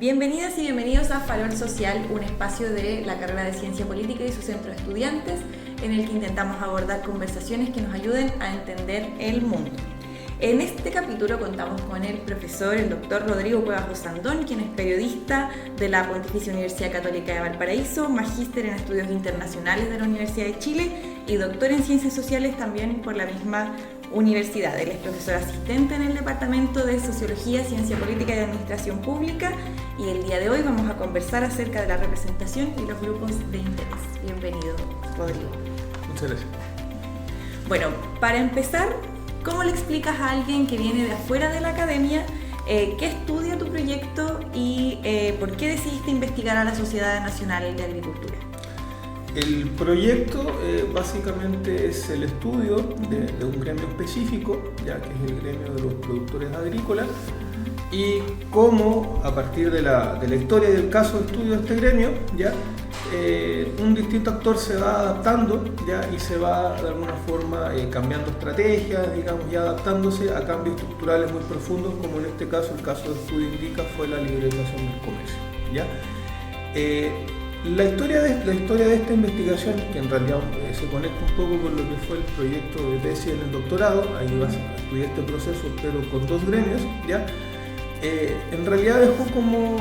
Bienvenidas y bienvenidos a Valor Social, un espacio de la carrera de Ciencia Política y su centro de estudiantes, en el que intentamos abordar conversaciones que nos ayuden a entender el mundo. En este capítulo contamos con el profesor, el doctor Rodrigo Cuevas Osandón, quien es periodista de la Pontificia Universidad Católica de Valparaíso, magíster en estudios internacionales de la Universidad de Chile y doctor en ciencias sociales también por la misma universidad. Él es profesor asistente en el Departamento de Sociología, Ciencia Política y Administración Pública, y el día de hoy vamos a conversar acerca de la representación y los grupos de interés. Bienvenido, Rodrigo. Muchas gracias. Bueno, para empezar, ¿cómo le explicas a alguien que viene de afuera de la academia qué estudia tu proyecto y por qué decidiste investigar a la Sociedad Nacional de Agricultura? El proyecto básicamente es el estudio de un gremio específico, ya que es el gremio de los productores agrícolas, y cómo a partir de la historia y del caso de estudio de este gremio, ya un distinto actor se va adaptando, ya, y se va de alguna forma cambiando estrategias, digamos, y adaptándose a cambios estructurales muy profundos, como en este caso, el caso de estudio indica, fue la liberalización del comercio, ¿ya? La historia de esta investigación, que en realidad se conecta un poco con lo que fue el proyecto de tesis en el doctorado, ahí vas a estudiar este proceso, pero con dos gremios, ¿ya? En realidad dejó como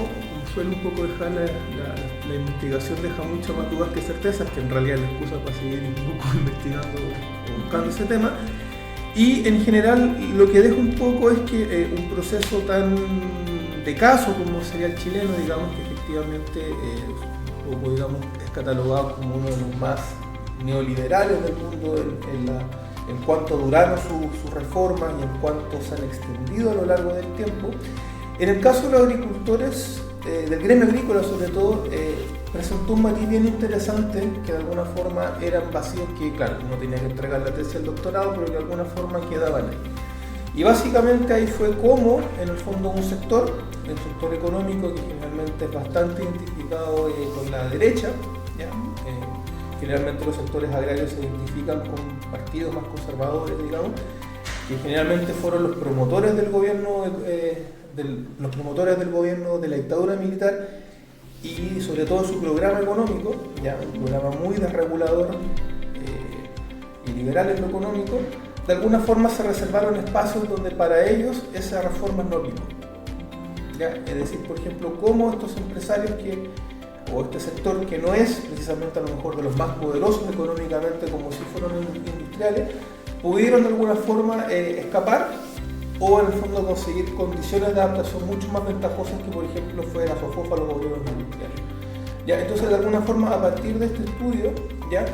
suele un poco dejar la investigación, deja mucho más dudas que certezas, que en realidad es la excusa para seguir un poco investigando o buscando ese tema. Y en general lo que deja un poco es que un proceso tan de caso como sería el chileno, digamos, que efectivamente digamos, es catalogado como uno de los más neoliberales del mundo en cuanto duraron sus reformas y en cuanto se han extendido a lo largo del tiempo. En el caso de los agricultores, del gremio agrícola sobre todo, presentó un matiz bien interesante, que de alguna forma eran vacíos que, claro, uno tenía que entregar la tesis al doctorado, pero que de alguna forma quedaban ahí. Y básicamente ahí fue como, en el fondo, un sector, el sector económico, que generalmente es bastante identificado con la derecha, ¿ya? Generalmente los sectores agrarios se identifican con partidos más conservadores, digamos, que generalmente fueron los promotores del gobierno, de la dictadura militar, y sobre todo su programa económico, ya un programa muy desregulador y liberal en lo económico. De alguna forma se reservaron espacios donde para ellos esa reforma no aplicó. ¿Ya? Es decir, por ejemplo, cómo estos empresarios o este sector que no es precisamente a lo mejor de los más poderosos económicamente como si fueran industriales, pudieron de alguna forma escapar o en el fondo conseguir condiciones de adaptación mucho más ventajosas que por ejemplo fue la SOFOFA a los gobiernos industriales. ¿Ya? Entonces de alguna forma a partir de este estudio, ¿ya?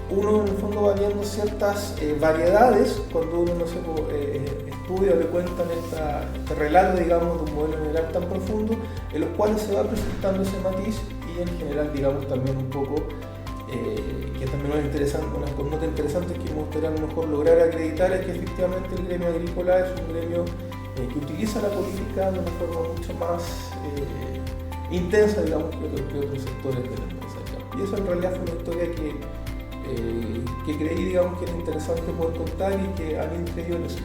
Uno en el fondo va viendo ciertas variedades cuando uno estudia o le cuentan este relato, digamos, de un modelo general tan profundo, en los cuales se va presentando ese matiz y en general, digamos, también un poco, que también es interesante, unas connotas interesantes que me gustaría a lo mejor lograr acreditar, es que efectivamente el gremio agrícola es un gremio que utiliza la política de una forma mucho más intensa, digamos, que otros sectores de la empresa. Y eso en realidad fue una historia que creí, digamos, que era interesante poder contar y que alguien creyó en eso.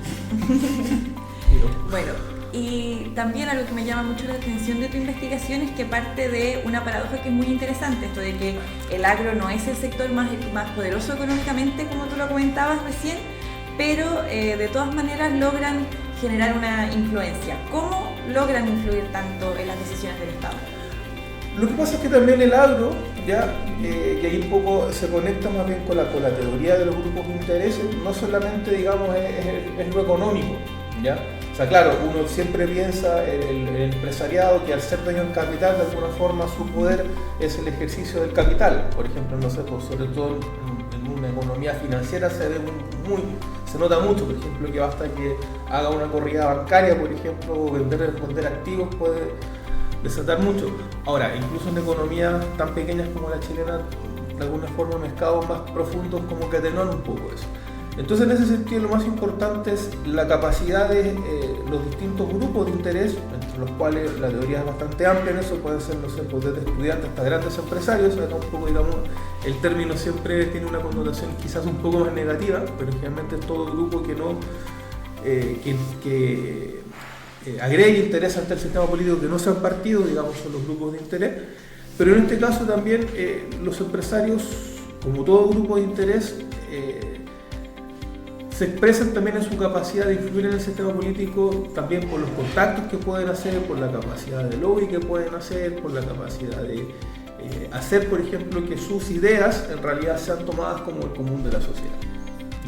Bueno, y también algo que me llama mucho la atención de tu investigación es que parte de una paradoja que es muy interesante, esto de que el agro no es el sector más poderoso económicamente, como tú lo comentabas recién, pero de todas maneras logran generar una influencia. ¿Cómo logran influir tanto en las decisiones del Estado? Lo que pasa es que también el agro, ya, que ahí un poco se conecta más bien con la teoría de los grupos de intereses, no solamente, digamos, es lo económico, ¿ya? O sea, claro, uno siempre piensa el empresariado que al ser dueño del capital, de alguna forma su poder es el ejercicio del capital. Por ejemplo, no sé, pues, sobre todo en una economía financiera se nota mucho, por ejemplo, que basta que haga una corrida bancaria, por ejemplo, o vender activos puede desatar mucho. Ahora, incluso en economías tan pequeñas como la chilena, de alguna forma mercados más profundos como que atenuan un poco eso. Entonces, en ese sentido, lo más importante es la capacidad de los distintos grupos de interés, entre los cuales la teoría es bastante amplia en eso, pueden ser, no sé, desde estudiantes hasta grandes empresarios. Acá un poco, digamos, el término siempre tiene una connotación quizás un poco más negativa, pero generalmente es todo grupo que no agregue interés ante el sistema político que no sean partidos, digamos, son los grupos de interés, pero en este caso también los empresarios, como todo grupo de interés, se expresan también en su capacidad de influir en el sistema político, también por los contactos que pueden hacer, por la capacidad de lobby que pueden hacer, por la capacidad de hacer, por ejemplo, que sus ideas en realidad sean tomadas como el común de la sociedad,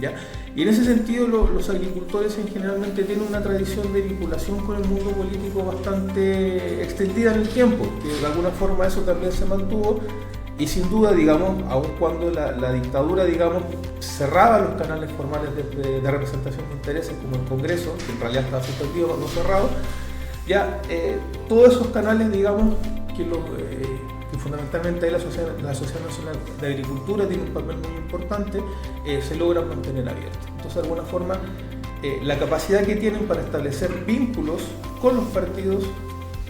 ¿ya? Y en ese sentido los agricultores generalmente tienen una tradición de vinculación con el mundo político bastante extendida en el tiempo, que de alguna forma eso también se mantuvo, y sin duda, digamos, aun cuando la dictadura, digamos, cerraba los canales formales de representación de intereses como el Congreso, que en realidad estaba suspendido, no cerrado, ya todos esos canales, digamos, que fundamentalmente ahí la Sociedad Nacional de Agricultura tiene un papel muy importante, se logra mantener abierto. Entonces, de alguna forma, la capacidad que tienen para establecer vínculos con los partidos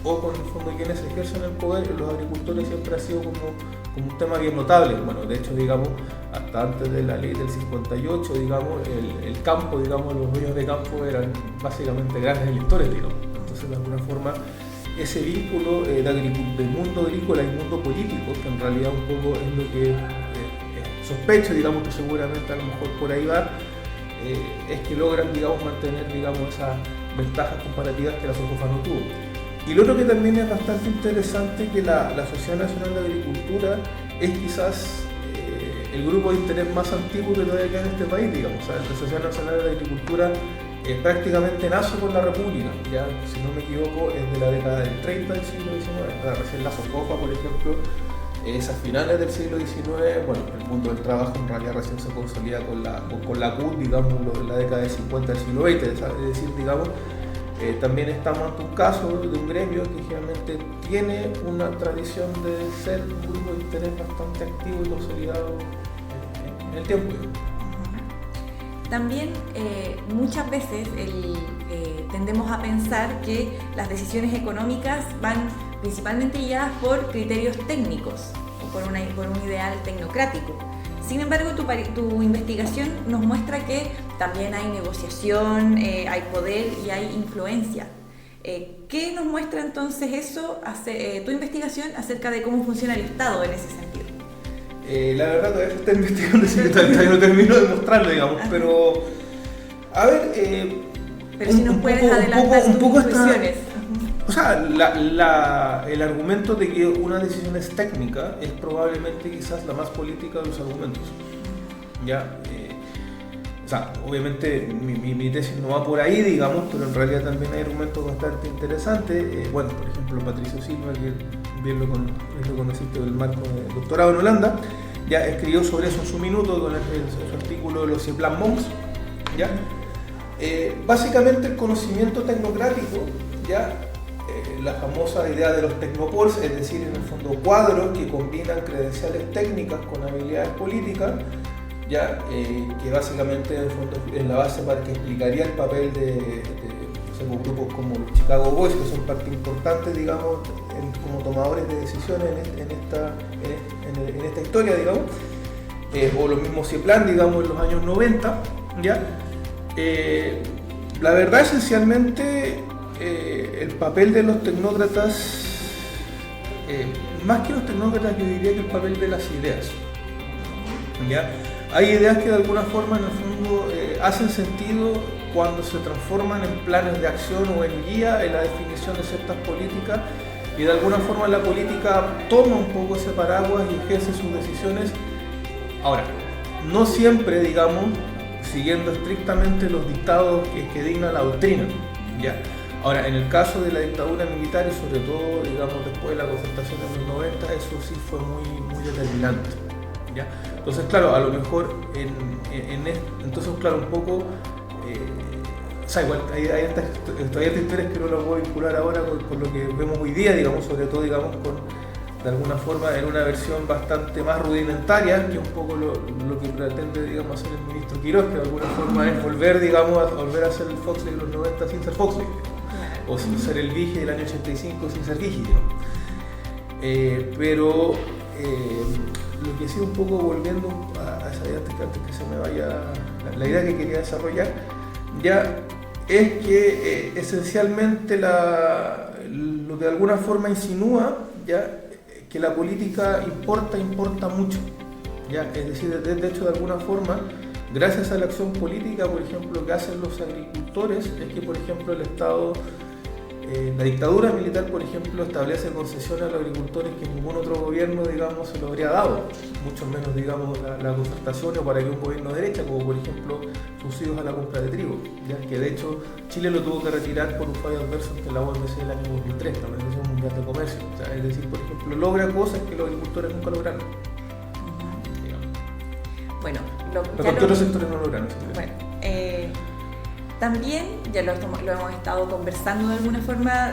o con el fondo quienes ejercen el poder, los agricultores siempre ha sido como un tema bien notable. Bueno, de hecho, digamos, hasta antes de la ley del 58, digamos, el campo, digamos, los dueños de campo eran básicamente grandes electores, digamos. Entonces, de alguna forma, ese vínculo del mundo agrícola y mundo político, que en realidad un poco es lo que sospecho, digamos, que seguramente a lo mejor por ahí va, es que logran, digamos, mantener, digamos, esas ventajas comparativas que la SOCOFA no tuvo. Y lo otro que también es bastante interesante, que la Sociedad Nacional de Agricultura es quizás el grupo de interés más antiguo que todavía queda en este país, digamos. O sea, la Sociedad Nacional de Agricultura prácticamente nace con la República, ya, si no me equivoco, es de la década del 30 del siglo XIX, recién la SOCOFA, por ejemplo, es a finales del siglo XIX. Bueno, el mundo del trabajo en realidad recién se consolida con la CUT, digamos, en la década del 50 del siglo XX, es decir, digamos, también estamos ante un caso de un gremio que generalmente tiene una tradición de ser un grupo de interés bastante activo y consolidado en el tiempo. También muchas veces tendemos a pensar que las decisiones económicas van principalmente guiadas por criterios técnicos o por un ideal tecnocrático. Sin embargo, tu investigación nos muestra que también hay negociación, hay poder y hay influencia. ¿Qué nos muestra entonces eso, tu investigación, acerca de cómo funciona el Estado en ese sentido? La verdad todavía está investigando, así que todavía no termino de mostrarlo, digamos, pero a ver... pero si nos puedes adelantar tus conclusiones. O sea, el argumento de que una decisión es técnica es probablemente quizás la más política de los argumentos. ¿Ya? O sea, obviamente mi tesis no va por ahí, digamos, pero en realidad también hay argumentos bastante interesantes. Bueno, por ejemplo, Patricio Silva, que bien lo conociste del marco de doctorado en Holanda, ya escribió sobre eso en su minuto con su artículo de los Plan Monks, ¿ya? Básicamente el conocimiento tecnocrático, ¿ya? La famosa idea de los tecnopols, es decir, en el fondo cuadros que combinan credenciales técnicas con habilidades políticas, ya, que básicamente en el fondo es la base para que explicaría el papel de grupos como los Chicago Boys, que son parte importante, digamos, como tomadores de decisiones en esta historia, digamos, o los mismos CIEPLAN, digamos, en los años 90, ¿ya? La verdad, esencialmente, el papel de los tecnócratas, más que los tecnócratas, yo diría que el papel de las ideas, ¿ya? Hay ideas que de alguna forma en el fondo hacen sentido cuando se transforman en planes de acción o en guía en la definición de ciertas políticas, y de alguna forma la política toma un poco ese paraguas y ejerce sus decisiones. Ahora, no siempre, digamos, siguiendo estrictamente los dictados que digna la doctrina, ¿ya? Ahora, en el caso de la dictadura militar y sobre todo, digamos, después de la concertación de los 90, eso sí fue muy determinante, ¿ya? Entonces, claro, a lo mejor entonces, claro, un poco, o sea, igual hay todavía historias que no las voy a vincular ahora con lo que vemos hoy día, digamos, sobre todo, digamos, de alguna forma en una versión bastante más rudimentaria, que un poco lo que pretende, digamos, hacer el ministro Quirós, que de alguna forma es volver, digamos, a volver a ser el Foxley de los 90 sin ser Foxley, o sin ser el Vige del año 85 sin ser Vige, ¿no? Pero lo que sí, un poco volviendo a esa idea antes que se me vaya la idea que quería desarrollar, ya es que esencialmente lo que de alguna forma insinúa ya que la política importa mucho, ya, es decir, de hecho de alguna forma, gracias a la acción política, por ejemplo, que hacen los agricultores, es que por ejemplo el Estado, la dictadura militar, por ejemplo, establece concesiones a los agricultores que ningún otro gobierno, digamos, se lo habría dado, mucho menos, digamos, la concertación o para que un gobierno de derecha, como por ejemplo subsidios a la compra de trigo, ya que de hecho Chile lo tuvo que retirar por un fallo adverso ante la OMC del año 2003, la Organización Mundial de Comercio. O sea, es decir, por ejemplo, logra cosas que los agricultores nunca lograron. Bueno, otros sectores no lograron. Bueno, también, ya lo hemos estado conversando de alguna forma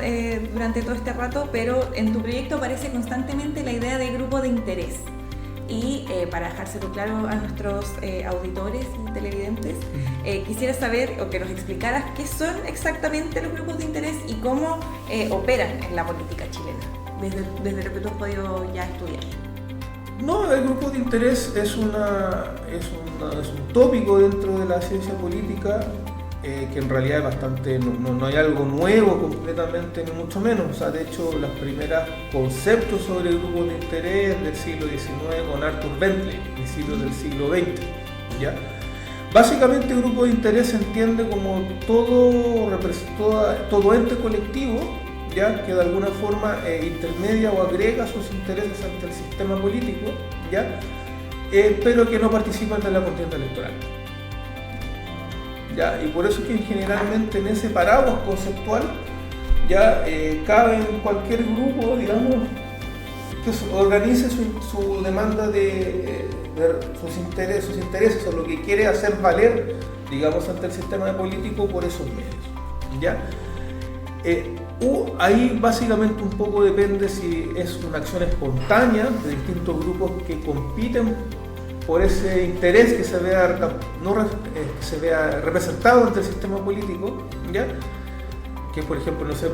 durante todo este rato, pero en tu proyecto aparece constantemente la idea de grupo de interés. Y para dejárselo claro a nuestros auditores y televidentes, quisiera saber o que nos explicaras qué son exactamente los grupos de interés y cómo operan en la política chilena, desde lo que tú has podido ya estudiar. No, el grupo de interés es un tópico dentro de la ciencia política que en realidad es bastante, no hay algo nuevo completamente, ni mucho menos. O sea, de hecho, los primeros conceptos sobre grupos de interés del siglo XIX con Arthur Bentley, principios del siglo XX, ¿ya? Básicamente, el grupo de interés se entiende como todo ente colectivo, ¿ya? Que de alguna forma intermedia o agrega sus intereses ante el sistema político, ¿ya? Pero que no participan de la contienda electoral. ¿Ya? Y por eso es que generalmente en ese paraguas conceptual ya cabe en cualquier grupo, digamos, que organice su demanda de sus intereses o lo que quiere hacer valer, digamos, ante el sistema político por esos medios, ¿ya? Ahí básicamente un poco depende si es una acción espontánea de distintos grupos que compiten por ese interés que se vea representado ante el sistema político, ¿ya? Que por ejemplo, no sé,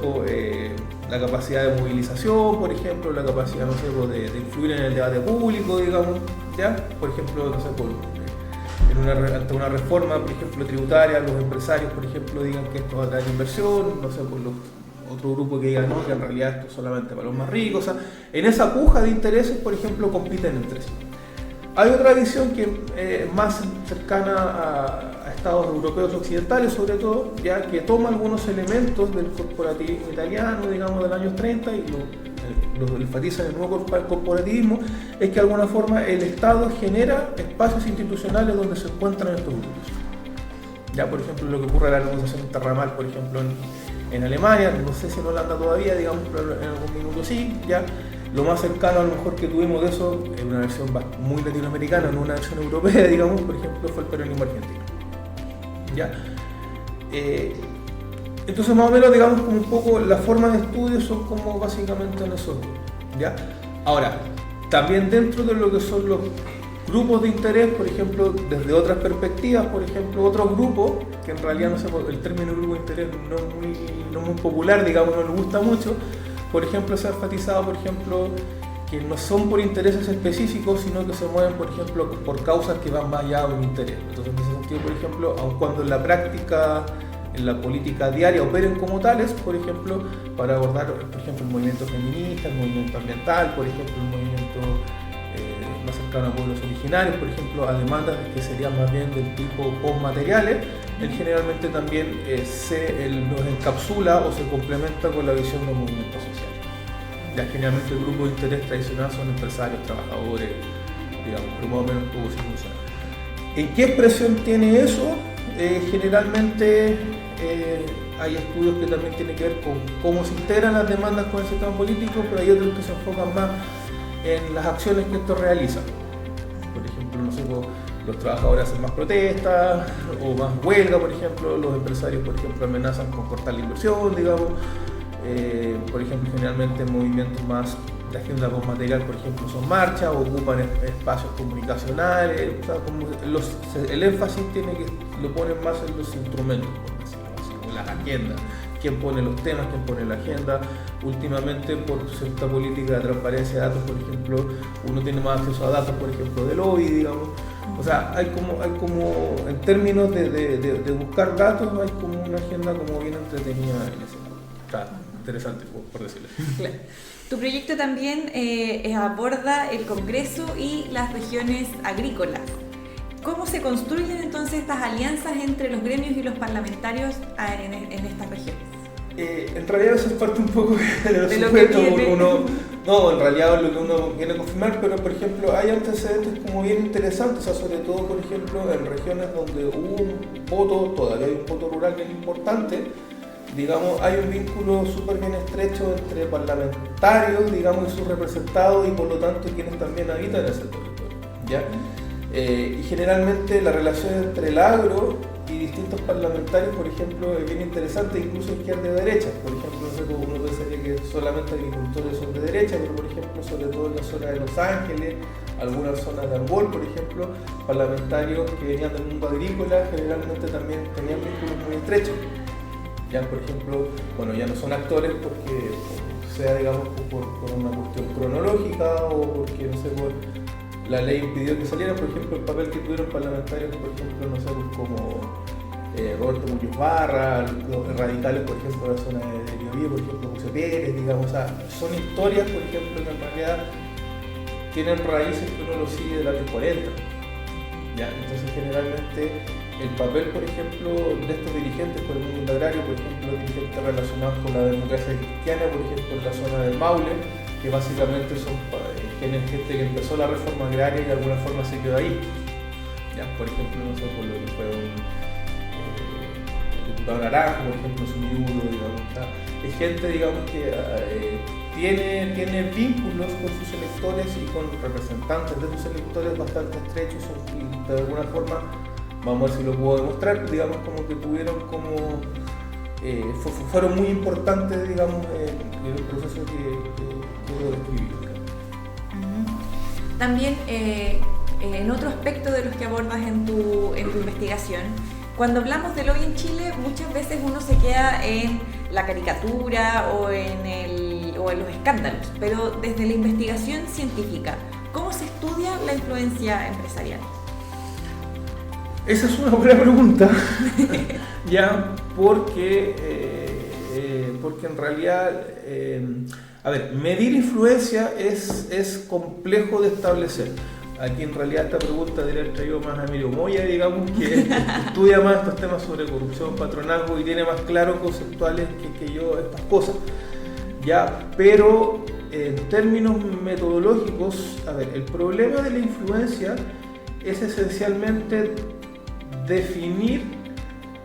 la capacidad de movilización, por ejemplo, la capacidad, no sé, de influir en el debate público, digamos, ¿ya? Por ejemplo, no sé, ante una reforma, por ejemplo, tributaria, los empresarios, por ejemplo, digan que esto va a traer inversión, no sé, otro grupo que diga no, que en realidad esto es solamente para los más ricos. O sea, en esa puja de intereses, por ejemplo, compiten entre sí. Hay otra visión que es más cercana a estados europeos occidentales, sobre todo, ya que toma algunos elementos del corporativismo italiano, digamos, del año 30 y lo enfatiza en el nuevo corporativismo, es que de alguna forma el Estado genera espacios institucionales donde se encuentran estos grupos. Ya, por ejemplo, lo que ocurre en la negociación interramal, por ejemplo, en Alemania, no sé si en Holanda todavía, digamos, pero en algún minuto sí, ya. Lo más cercano a lo mejor que tuvimos de eso, en una versión muy latinoamericana, no una versión europea, digamos, por ejemplo, fue el peronismo argentino. ¿Ya? Entonces, más o menos, digamos, como un poco las formas de estudio son como básicamente en esos grupos, ¿ya? Ahora, también dentro de lo que son los grupos de interés, por ejemplo, desde otras perspectivas, por ejemplo, otros grupos, que en realidad, no sé, el término grupo de interés no es muy popular, digamos, no le gusta mucho. Por ejemplo, se ha enfatizado, por ejemplo, que no son por intereses específicos, sino que se mueven, por ejemplo, por causas que van más allá de un interés. Entonces, en ese sentido, por ejemplo, aun cuando en la práctica, en la política diaria operen como tales, por ejemplo, para abordar, por ejemplo, el movimiento feminista, el movimiento ambiental, por ejemplo, el movimiento más cercano a pueblos originarios, por ejemplo, a demandas que serían más bien del tipo postmateriales, él generalmente también los encapsula o se complementa con la visión del movimiento social. Ya generalmente el grupo de interés tradicional son empresarios, trabajadores, digamos, pero más o menos todo se funciona. ¿En qué expresión tiene eso? Generalmente hay estudios que también tienen que ver con cómo se integran las demandas con el sistema político, pero hay otros que se enfocan más en las acciones que estos realizan. Por ejemplo, no sé, los trabajadores hacen más protestas o más huelga, por ejemplo, los empresarios, por ejemplo, amenazan con cortar la inversión, digamos. Por ejemplo, generalmente movimientos más de agenda postmaterial, por ejemplo, son marchas o ocupan espacios comunicacionales. O sea, el énfasis lo ponen más en los instrumentos, por decirlo así, en las agendas. Quién pone los temas, quién pone la agenda. Últimamente, por cierta política de transparencia de datos, por ejemplo, uno tiene más acceso a datos, por ejemplo, de lobby, digamos. O sea, hay como en términos de buscar datos, hay como una agenda como bien entretenida en ese lado. O sea, interesante, por decirlo. Claro. Tu proyecto también aborda el Congreso y las regiones agrícolas. ¿Cómo se construyen entonces estas alianzas entre los gremios y los parlamentarios en estas regiones? En realidad eso es parte un poco de lo que viene. No, en realidad lo que uno viene a confirmar, pero por ejemplo hay antecedentes como bien interesantes, o sea, sobre todo por ejemplo en regiones donde hubo un voto, todavía hay un voto rural bien importante, digamos, hay un vínculo súper bien estrecho entre parlamentarios, digamos, y sus representados y por lo tanto quienes también habitan ese territorio, ¿ya? Y generalmente la relación entre el agro y distintos parlamentarios, por ejemplo, es bien interesante, incluso izquierda y derecha. Por ejemplo, no sé, uno pensaría que solamente agricultores son de derecha, pero por ejemplo, sobre todo en la zona de Los Ángeles, algunas zonas de Angol, por ejemplo, parlamentarios que venían del mundo agrícola generalmente también tenían vínculos muy estrechos. Ya, por ejemplo, bueno, ya no son actores porque sea, digamos, por una cuestión cronológica o porque, no sé, la ley impidió que saliera, por ejemplo, el papel que tuvieron parlamentarios, por ejemplo, no sé, como Roberto Muñoz Barra, los radicales, por ejemplo, de la zona de Biobío, por ejemplo, José Pérez, digamos, o sea, son historias, por ejemplo, que en realidad tienen raíces que uno lo sigue de la años 40. ¿Ya? Entonces, generalmente, el papel, por ejemplo, de estos dirigentes por el mundo agrario, por ejemplo, los dirigentes relacionados con la democracia cristiana, por ejemplo, en la zona del Maule, que básicamente son gente que empezó la reforma agraria y de alguna forma se quedó ahí. ¿Ya? Por ejemplo, no sé, por lo que fue el diputado Naranjo, por ejemplo, su viudo, digamos. O sea, es gente, digamos, que tiene vínculos con sus electores y con representantes de sus electores bastante estrechos y de alguna forma, vamos a ver si lo puedo demostrar, digamos, como que tuvieron como fueron muy importantes, digamos, en el proceso que lo describí. También, en otro aspecto de los que abordas en tu investigación, cuando hablamos de lobby en Chile, muchas veces uno se queda en la caricatura o en los escándalos, pero desde la investigación científica, ¿cómo se estudia la influencia empresarial? Esa es una buena pregunta, ya, porque en realidad, a ver, medir influencia es complejo de establecer. Aquí en realidad esta pregunta debería haber traído más a Emilio Moya, digamos, que estudia más estos temas sobre corrupción, patronazgo y tiene más claro conceptuales que yo estas cosas. Ya, pero en términos metodológicos, a ver, el problema de la influencia es esencialmente definir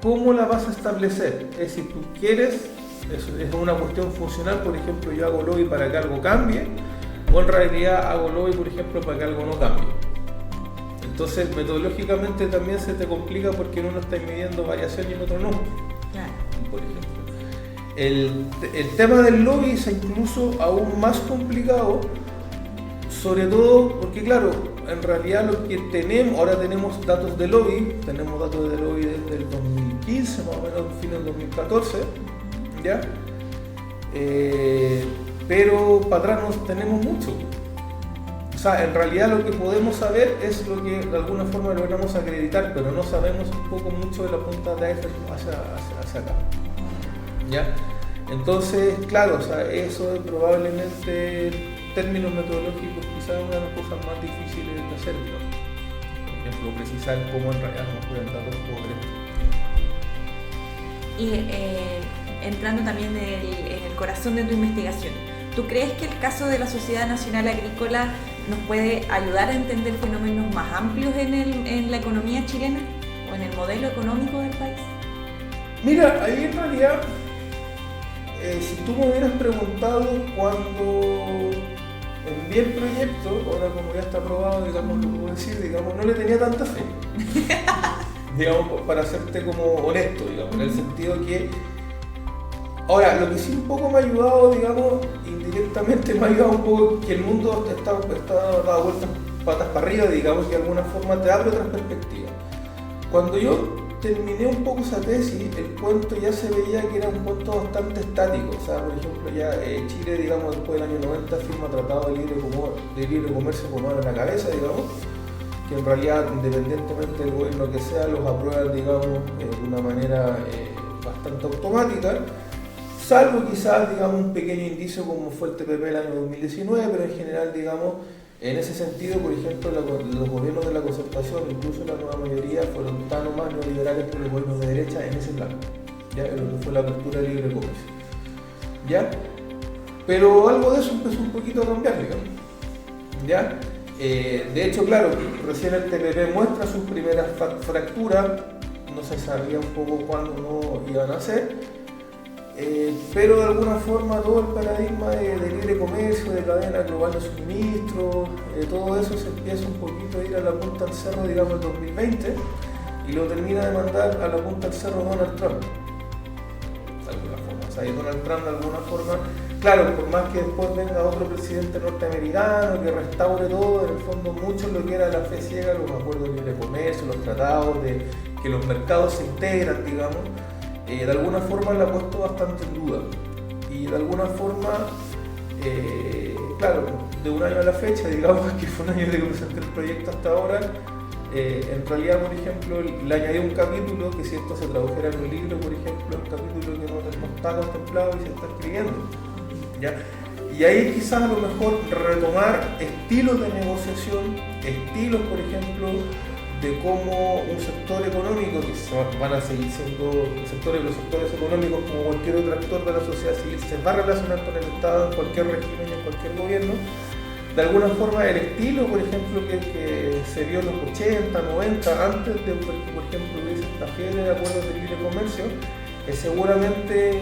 cómo la vas a establecer. Es decir, tú quieres, es una cuestión funcional, por ejemplo, yo hago lobby para que algo cambie, o en realidad hago lobby, por ejemplo, para que algo no cambie. Entonces, metodológicamente también se te complica porque en uno está midiendo variación y en otro no. Claro. Por ejemplo. El tema del lobby es incluso aún más complicado, sobre todo porque, claro, en realidad lo que tenemos, ahora tenemos datos de lobby, tenemos datos de lobby desde el 2015, más o menos, fin del 2014, ¿ya? Pero para atrás no tenemos mucho. O sea, en realidad lo que podemos saber es lo que de alguna forma logramos acreditar, pero no sabemos un poco mucho de la punta de iceberg hacia acá. ¿Ya? Entonces, claro, o sea, eso es probablemente en términos metodológicos quizás una de las cosas más difíciles de hacer, ¿no? Por ejemplo, precisar cómo en realidad nos pueden dar los pobres. Y entrando también en el corazón de tu investigación, ¿tú crees que el caso de la Sociedad Nacional Agrícola nos puede ayudar a entender fenómenos más amplios en la economía chilena o en el modelo económico del país? Mira, ahí en realidad, si tú me hubieras preguntado cuando envié el proyecto, ahora como ya está aprobado, digamos, lo puedo decir, digamos, no le tenía tanta fe. Digamos, para serte como honesto, digamos, en el sentido que... Ahora, lo que sí un poco me ha ayudado, digamos, indirectamente me ha ayudado un poco que el mundo está dado vueltas patas para arriba, digamos, que de alguna forma te abre otras perspectivas. Cuando yo terminé un poco esa tesis, el cuento ya se veía que era un cuento bastante estático. O sea, por ejemplo, ya Chile, digamos, después del año 90 firma Tratado de Libre Comercio con mano en la cabeza, digamos, que en realidad, independientemente del gobierno que sea, los aprueban, digamos, de una manera bastante automática, salvo quizás, digamos, un pequeño indicio como fue el TPP el año 2019, pero en general, digamos, en ese sentido, por ejemplo, los gobiernos de la concertación, incluso la nueva mayoría, fueron tan o más neoliberales que los gobiernos de derecha en ese plano, ¿ya? En lo que fue la apertura de libre comercio, ¿ya? Pero algo de eso empezó un poquito a cambiar, digamos, ¿ya? De hecho, claro, recién el TPP muestra sus primeras fracturas, no se sabía un poco cuándo no iban a ser, pero de alguna forma todo el paradigma de libre comercio, de cadena global de suministro, todo eso se empieza un poquito a ir a la punta del cerro, digamos, en 2020, y lo termina de mandar a la punta del cerro Donald Trump, de alguna forma. O sea, y Donald Trump de alguna forma, claro, por más que después venga otro presidente norteamericano que restaure todo, en el fondo mucho lo que era la fe ciega, los acuerdos de libre comercio, los tratados de que los mercados se integran, digamos, de alguna forma la ha puesto bastante en duda. Y de alguna forma, claro, de un año a la fecha, digamos que fue un año de que presenté el proyecto hasta ahora, en realidad, por ejemplo, le añadí un capítulo que si esto se tradujera en un libro, por ejemplo, un capítulo que no está contemplado y se está escribiendo, ¿ya? Y ahí quizás a lo mejor retomar estilos de negociación, estilos, por ejemplo, de cómo un sector económico, que van a seguir siendo los sectores económicos como cualquier otro actor de la sociedad civil, se va a relacionar con el Estado en cualquier régimen y en cualquier gobierno. De alguna forma el estilo, por ejemplo, que se vio en los 80, 90, antes de que, por ejemplo, hubiese esta fiebre de acuerdos de libre comercio, seguramente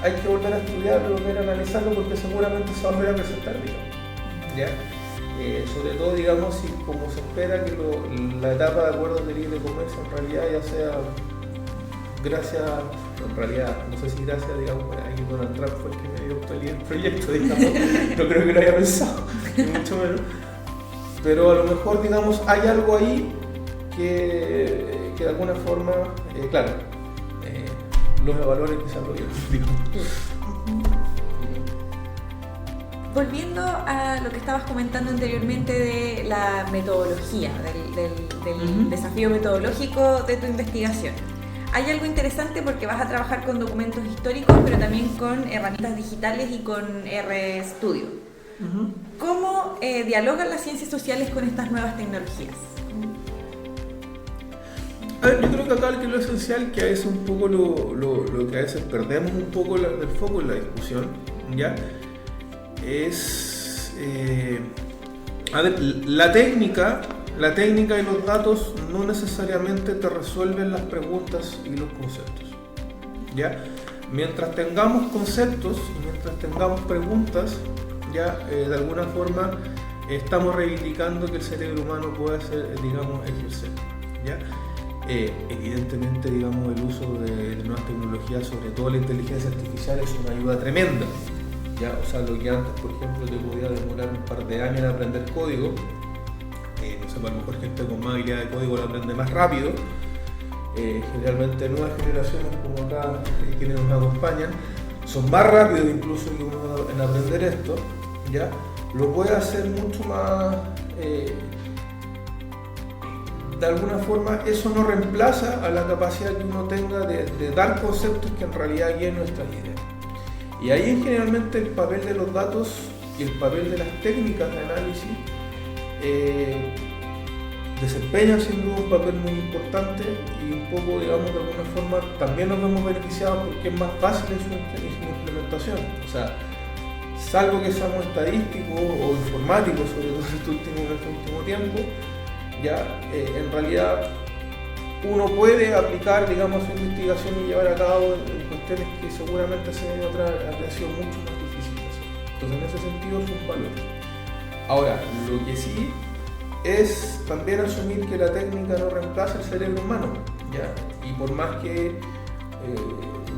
hay que volver a estudiarlo, volver a analizarlo, porque seguramente se va a volver a presentar, digamos, ¿ya? Sobre todo, digamos, si como se espera que la etapa de acuerdos de libre comercio en realidad ya sea gracias, en realidad, no sé si gracias, digamos, ahí Donald Trump fue el que me dio actualidad el proyecto, digamos, no creo que lo haya pensado, ni mucho menos, pero a lo mejor, digamos, hay algo ahí que de alguna forma, claro, los evaluadores que se apoyan, digamos. Volviendo a lo que estabas comentando anteriormente de la metodología, del desafío metodológico de tu investigación. Hay algo interesante porque vas a trabajar con documentos históricos, pero también con herramientas digitales y con RStudio. ¿Cómo dialogan las ciencias sociales con estas nuevas tecnologías? A ver, yo creo que acá lo esencial, que es un poco lo que a veces perdemos un poco del foco en la discusión, ¿ya? Es, a ver, la técnica y los datos no necesariamente te resuelven las preguntas y los conceptos, ¿ya? Mientras tengamos conceptos y mientras tengamos preguntas, ya de alguna forma estamos reivindicando que el cerebro humano pueda ser, digamos, ejercer, ¿ya? Evidentemente, digamos, el uso de nuevas tecnologías, sobre todo la inteligencia artificial, es una ayuda tremenda. Ya, o sea, lo que antes, por ejemplo, te podía demorar un par de años en aprender código, no sé, a lo mejor gente con más habilidad de código lo aprende más rápido. Generalmente nuevas generaciones como acá, quienes nos acompañan, son más rápidos incluso que uno en aprender esto, ¿ya? Lo puede hacer mucho más, de alguna forma eso no reemplaza a la capacidad que uno tenga de dar conceptos que en realidad guíen nuestras ideas. Y ahí generalmente el papel de los datos y el papel de las técnicas de análisis desempeñan sin duda un papel muy importante y un poco, digamos, de alguna forma también nos vemos beneficiados porque es más fácil en su implementación. O sea, salvo que seamos estadísticos o informáticos, sobre todo en este último tiempo, ya en realidad uno puede aplicar, digamos, su investigación y llevar a cabo en cuestiones que seguramente en otra habría sido mucho más difícil de hacer. Entonces, en ese sentido es un valor. Ahora, lo que sí es también asumir que la técnica no reemplaza el cerebro humano, ¿ya? Y por más que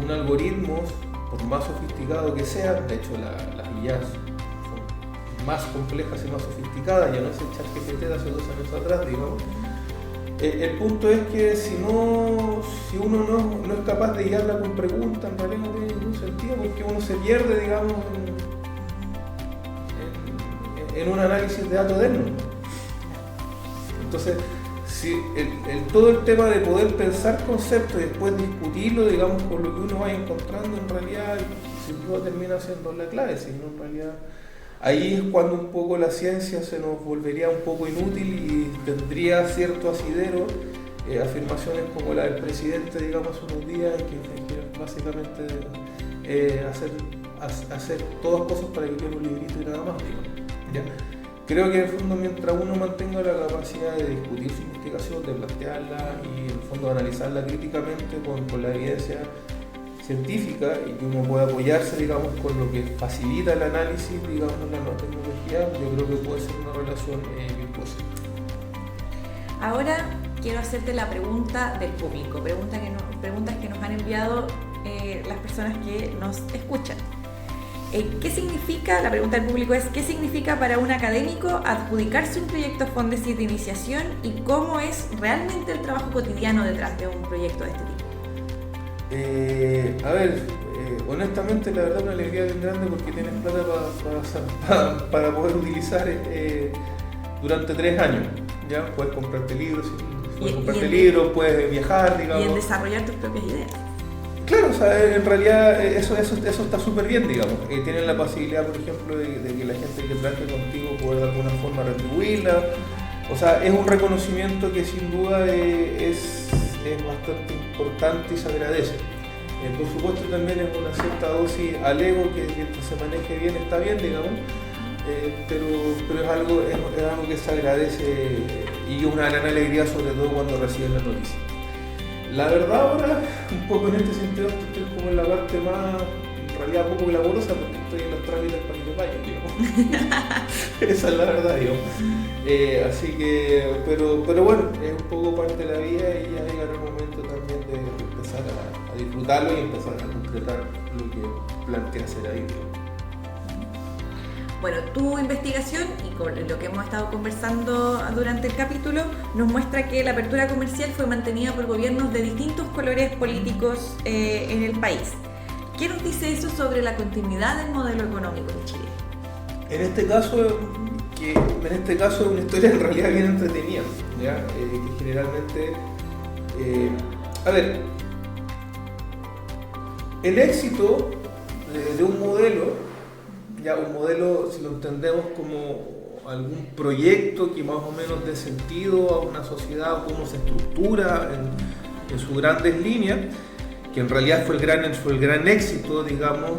un algoritmo, por más sofisticado que sea, de hecho las IAs son más complejas y más sofisticadas, ya no es el ChatGPT de hace 2 años atrás, digamos. El punto es que si uno no es capaz de guiarla con preguntas, en realidad no tiene ningún sentido porque uno se pierde, digamos, en un análisis de datos de él. Entonces, si todo el tema de poder pensar conceptos y después discutirlo, digamos, por lo que uno vaya encontrando, en realidad, sin duda termina siendo la clave, sino en realidad ahí es cuando un poco la ciencia se nos volvería un poco inútil y tendría cierto asidero afirmaciones como la del presidente, digamos, unos días, que básicamente hacer todas cosas para que quede un librito y nada más, digamos, ¿ya? Creo que en el fondo, mientras uno mantenga la capacidad de discutir su investigación, de plantearla y en el fondo analizarla críticamente con la evidencia científica, y que uno pueda apoyarse, digamos, con lo que facilita el análisis, digamos, de la nueva tecnología, yo creo que puede ser una relación virtuosa. Ahora quiero hacerte la pregunta del público, preguntas que nos han enviado las personas que nos escuchan. ¿Qué significa, la pregunta del público es, ¿qué significa para un académico adjudicarse un proyecto Fondesit de iniciación y cómo es realmente el trabajo cotidiano detrás de un proyecto de este tipo? Honestamente, la verdad, una alegría bien grande porque tienes plata para poder utilizar durante 3 años. ¿Ya? Puedes comprarte libros, puedes viajar, digamos. Y en desarrollar tus propias ideas. Claro, o sea, en realidad eso está súper bien, digamos. Tienen la posibilidad, por ejemplo, de que la gente que trabaje contigo pueda de alguna forma retribuirla. O sea, es un reconocimiento que sin duda es bastante importante y se agradece. Por supuesto, también es una cierta dosis al ego que mientras se maneje bien está bien, digamos. Pero es algo que se agradece y una gran alegría, sobre todo cuando reciben la noticia. La verdad, ahora, un poco en este sentido, estoy como en la parte más, en realidad, poco glamorosa, porque estoy en los trámites para que me vayan, digamos. Esa es la verdad, digamos. Así que, pero bueno, es un poco parte de la vida y ya llegará el momento también de empezar a disfrutarlo y empezar a concretar lo que plantea hacer ahí, digamos. Bueno, tu investigación y con lo que hemos estado conversando durante el capítulo nos muestra que la apertura comercial fue mantenida por gobiernos de distintos colores políticos en el país. ¿Qué nos dice eso sobre la continuidad del modelo económico de Chile? En este caso es una historia en realidad bien entretenida, ¿ya? Que generalmente, el éxito de un modelo, ya un modelo, si lo entendemos como algún proyecto que más o menos dé sentido a una sociedad o cómo se estructura en sus grandes líneas, que en realidad fue el gran éxito, digamos,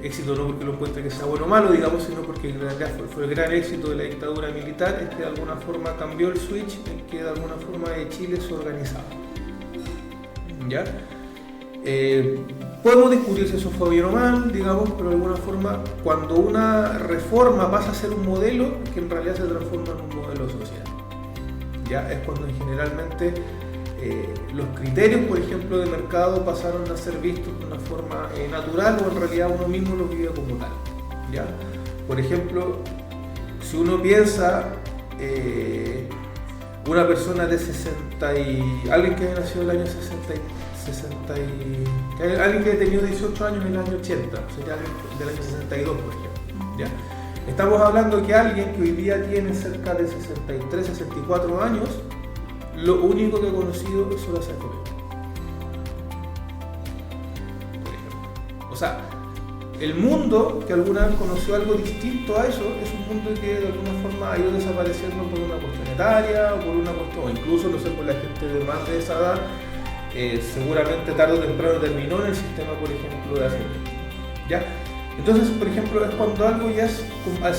éxito no porque lo encuentre que sea bueno o malo, digamos, sino porque en realidad fue el gran éxito de la dictadura militar, es que de alguna forma cambió el switch en que de alguna forma Chile se organizaba. ¿Ya? Podemos discutir si eso fue bien o mal, digamos, pero de alguna forma, cuando una reforma pasa a ser un modelo, que en realidad se transforma en un modelo social. Ya es cuando generalmente los criterios, por ejemplo, de mercado pasaron a ser vistos de una forma natural o en realidad uno mismo los vive como tal. ¿Ya? Por ejemplo, si uno piensa una persona de 60 y alguien que haya nacido en el año alguien que haya tenido 18 años en el año 80, sería alguien del año 62, por ejemplo. ¿Ya? Estamos hablando que alguien que hoy día tiene cerca de 63, 64 años, lo único que ha conocido son las economías. Por ejemplo. O sea, el mundo que alguna vez conoció algo distinto a eso es un mundo que de alguna forma ha ido desapareciendo por una cuestión etaria o por una cuestión, o incluso, no sé, por la gente de más de esa edad, seguramente tarde o temprano terminó en el sistema, por ejemplo, de Hacienda. ¿Ya? Entonces, por ejemplo, es cuando algo ya es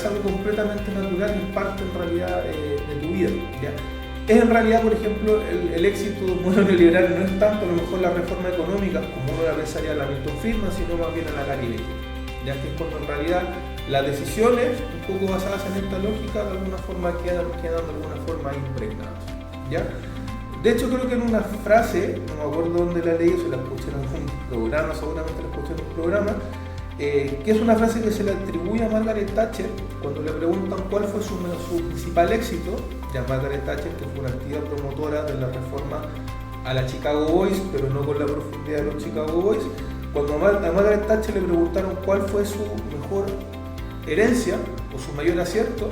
algo completamente natural y parte en realidad de tu vida. ¿Ya? Es en realidad, por ejemplo, el éxito de un modelo neoliberal no es tanto a lo mejor la reforma económica como uno la pensaría a la Milton Friedman, sino más bien a la Gary Becker. Ya que es cuando en realidad las decisiones, un poco basadas en esta lógica, de alguna forma quedan de alguna forma impregnadas. ¿Ya? De hecho, creo que en una frase, no me acuerdo dónde la leí, se la escuché en algún programa, seguramente la escuché en un programa, que es una frase que se le atribuye a Margaret Thatcher cuando le preguntan cuál fue su principal éxito. Ya Margaret Thatcher, que fue una activa promotora de la reforma a la Chicago Boys, pero no con la profundidad de los Chicago Boys. Cuando a Margaret Thatcher le preguntaron cuál fue su mejor herencia o su mayor acierto,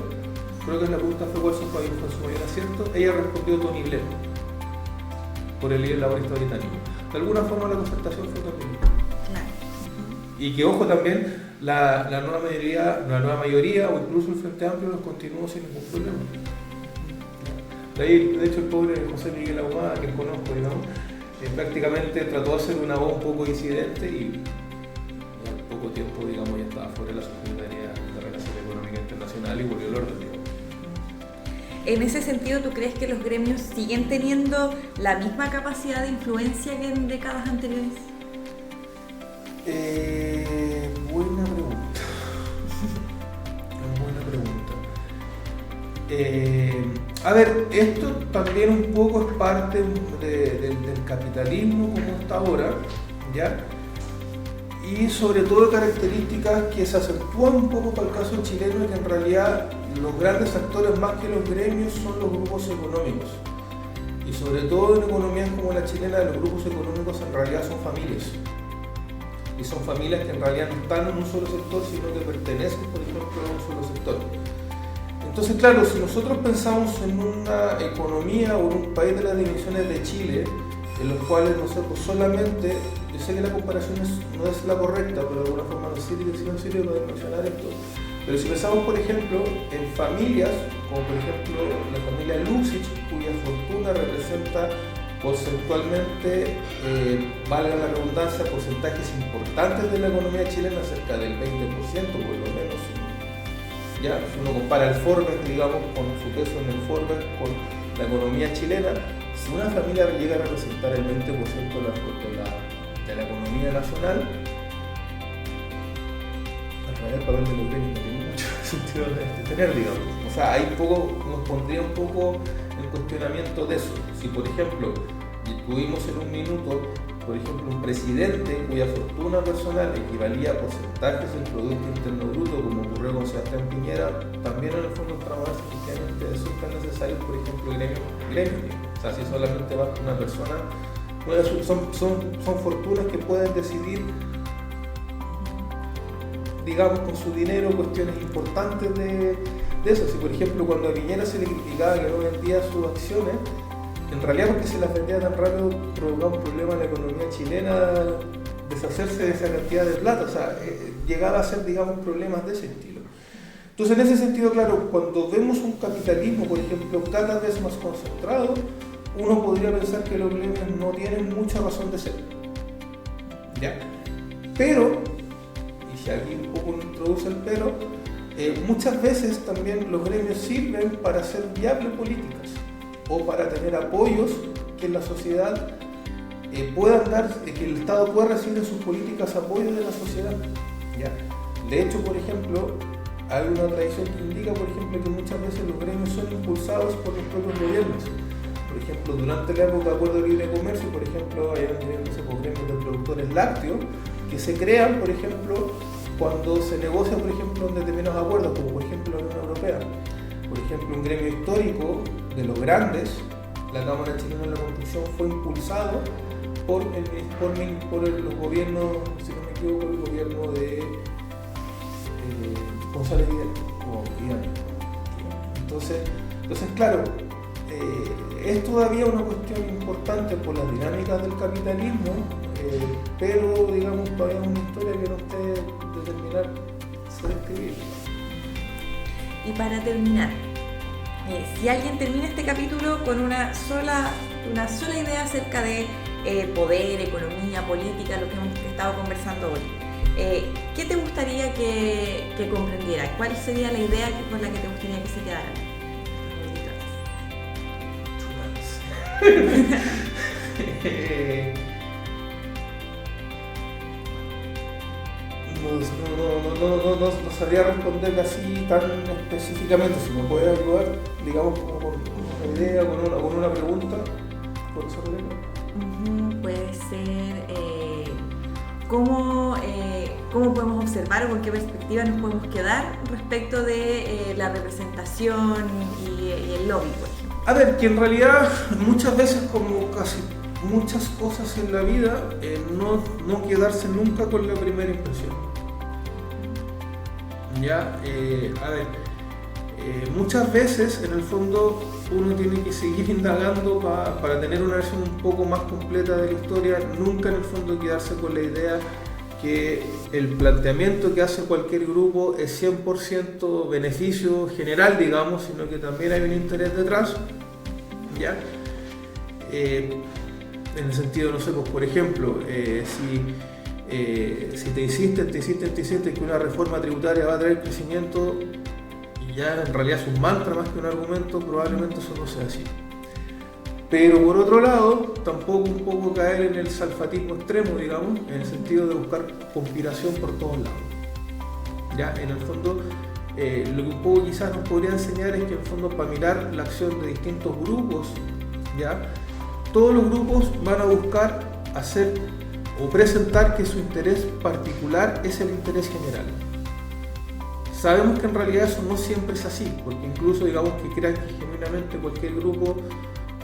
creo que la pregunta fue cuál fue su mayor acierto, ella respondió Tony Blair, por el líder laborista británico. De alguna forma la concertación fue Tony Blair. Claro. Y que ojo también, la nueva mayoría o incluso el Frente Amplio los continuó sin ningún problema. De hecho el pobre José Miguel Ahumada, que conozco, digamos, prácticamente trató de hacer una voz un poco disidente y al poco tiempo, digamos, ya estaba fuera de la Subsecretaría de Relaciones Económicas Internacionales y volvió al orden, digamos. En ese sentido, ¿tú crees que los gremios siguen teniendo la misma capacidad de influencia que en décadas anteriores? Buena pregunta. A ver, esto también un poco es parte del capitalismo como está ahora, ¿ya? Y sobre todo características que se acentúan un poco para el caso chileno, que en realidad los grandes actores más que los gremios son los grupos económicos. Y sobre todo en economías como la chilena, los grupos económicos en realidad son familias. Y son familias que en realidad no están en un solo sector, sino que pertenecen, por ejemplo, a un solo sector. Entonces, claro, si nosotros pensamos en una economía o en un país de las dimensiones de Chile, en los cuales nosotros solamente, yo sé que la comparación no es la correcta, pero de alguna forma no sirve para mencionar esto, pero si pensamos, por ejemplo, en familias, como por ejemplo la familia Luxich, cuya fortuna representa porcentualmente, valga la redundancia, porcentajes importantes de la economía chilena, cerca del 20% por lo menos. Ya, si uno compara el Forbes, digamos, con su peso en el Forbes con la economía chilena, si una familia llega a representar el 20% de la economía nacional, en realidad el papel de los gremios no tiene mucho sentido de tener, digamos. O sea, ahí nos pondría un poco el cuestionamiento de eso. Si, por ejemplo, tuvimos en un minuto, por ejemplo, un presidente cuya fortuna personal equivalía a porcentajes del Producto Interno Bruto, como ocurrió con Sebastián Piñera, también en el fondo trabajos efectivamente resultan necesarios, por ejemplo, gremios. O sea, si solamente va una persona, son fortunas que pueden decidir, digamos, con su dinero cuestiones importantes de eso. Si, por ejemplo, cuando a Piñera se le criticaba que no vendía sus acciones, en realidad porque se las vendía tan rápido provocaba un problema en la economía chilena deshacerse de esa cantidad de plata, o sea, llegaba a ser, digamos, problemas de ese estilo. Entonces, en ese sentido, claro, cuando vemos un capitalismo, por ejemplo, cada vez más concentrado, uno podría pensar que los gremios no tienen mucha razón de ser, ¿ya? Pero, y si aquí un poco introduce el pero, muchas veces también los gremios sirven para hacer viables políticas o para tener apoyos que en la sociedad puedan dar, que el Estado pueda recibir en sus políticas apoyos de la sociedad, ¿ya? De hecho, por ejemplo, hay una tradición que indica, por ejemplo, que muchas veces los gremios son impulsados por los propios gobiernos. Por ejemplo, durante la época de Acuerdo de Libre Comercio, por ejemplo, hay gremios de productores lácteos que se crean, por ejemplo, cuando se negocia, por ejemplo, en determinados acuerdos, como por ejemplo la Unión Europea. Por ejemplo, un gremio histórico de los grandes, la Cámara Chilena de la Construcción, fue impulsado por los gobiernos, si no me equivoco, el gobierno de González Vidal. Entonces, claro, es todavía una cuestión importante por las dinámicas del capitalismo, pero digamos todavía es una historia que no esté determinar se describir. Y para terminar, si alguien termina este capítulo con una sola idea acerca de poder, economía, política, lo que hemos estado conversando hoy, ¿qué te gustaría que comprendiera? ¿Cuál sería la idea con la que te gustaría que se quedara? No sabría responder así tan específicamente. Si me puede ayudar, digamos, como con una idea, con una pregunta, ¿puede ser? Puede ser cómo podemos observar o con qué perspectiva nos podemos quedar respecto de la representación y el lobby, por ejemplo. A ver, que en realidad muchas veces, como casi muchas cosas en la vida, no quedarse nunca con la primera impresión. Ya, a ver, muchas veces en el fondo uno tiene que seguir indagando para tener una versión un poco más completa de la historia, nunca en el fondo quedarse con la idea que el planteamiento que hace cualquier grupo es 100% beneficio general, digamos, sino que también hay un interés detrás, ¿ya? En el sentido, no sé, pues por ejemplo, si te insisten que una reforma tributaria va a traer crecimiento y ya en realidad es un mantra más que un argumento, probablemente eso no sea así. Pero por otro lado, tampoco un poco caer en el salfatismo extremo, digamos, en el sentido de buscar conspiración por todos lados. Ya, en el fondo, lo que un poco quizás nos podría enseñar es que en el fondo para mirar la acción de distintos grupos, ya, todos los grupos van a buscar hacer o presentar que su interés particular es el interés general. Sabemos que en realidad eso no siempre es así, porque incluso digamos que crean que genuinamente cualquier grupo,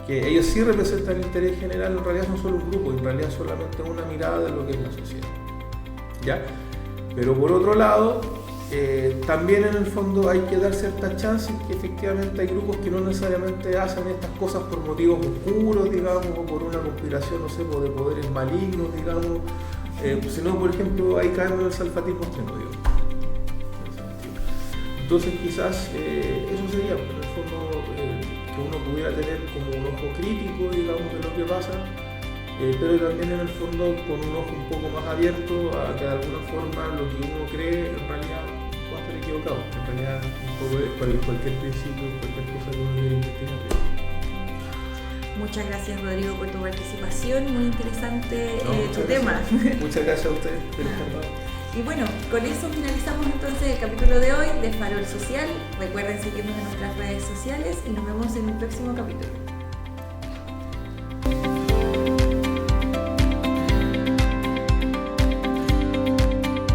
que ellos sí representan el interés general, en realidad son solo un grupo, en realidad solamente una mirada de lo que es la sociedad. ¿Ya? Pero por otro lado, también en el fondo hay que dar ciertas chances que efectivamente hay grupos que no necesariamente hacen estas cosas por motivos oscuros, digamos, o por una conspiración, no sé, de poderes malignos, digamos, sino, por ejemplo, ahí caemos en el salfatismo extremo, digamos. Entonces quizás eso sería, en el fondo, que uno pudiera tener como un ojo crítico, digamos, de lo que pasa, pero también en el fondo con un ojo un poco más abierto a que de alguna forma lo que uno cree en realidad pueda estar equivocado. En realidad un poco es cualquier principio, cualquier cosa que uno quiera investigar. Muchas gracias, Rodrigo, por tu participación, muy interesante tu tema. Muchas gracias a ustedes, Y bueno, con eso finalizamos entonces el capítulo de hoy de Farol Social. Recuerden seguirnos en nuestras redes sociales y nos vemos en un próximo capítulo.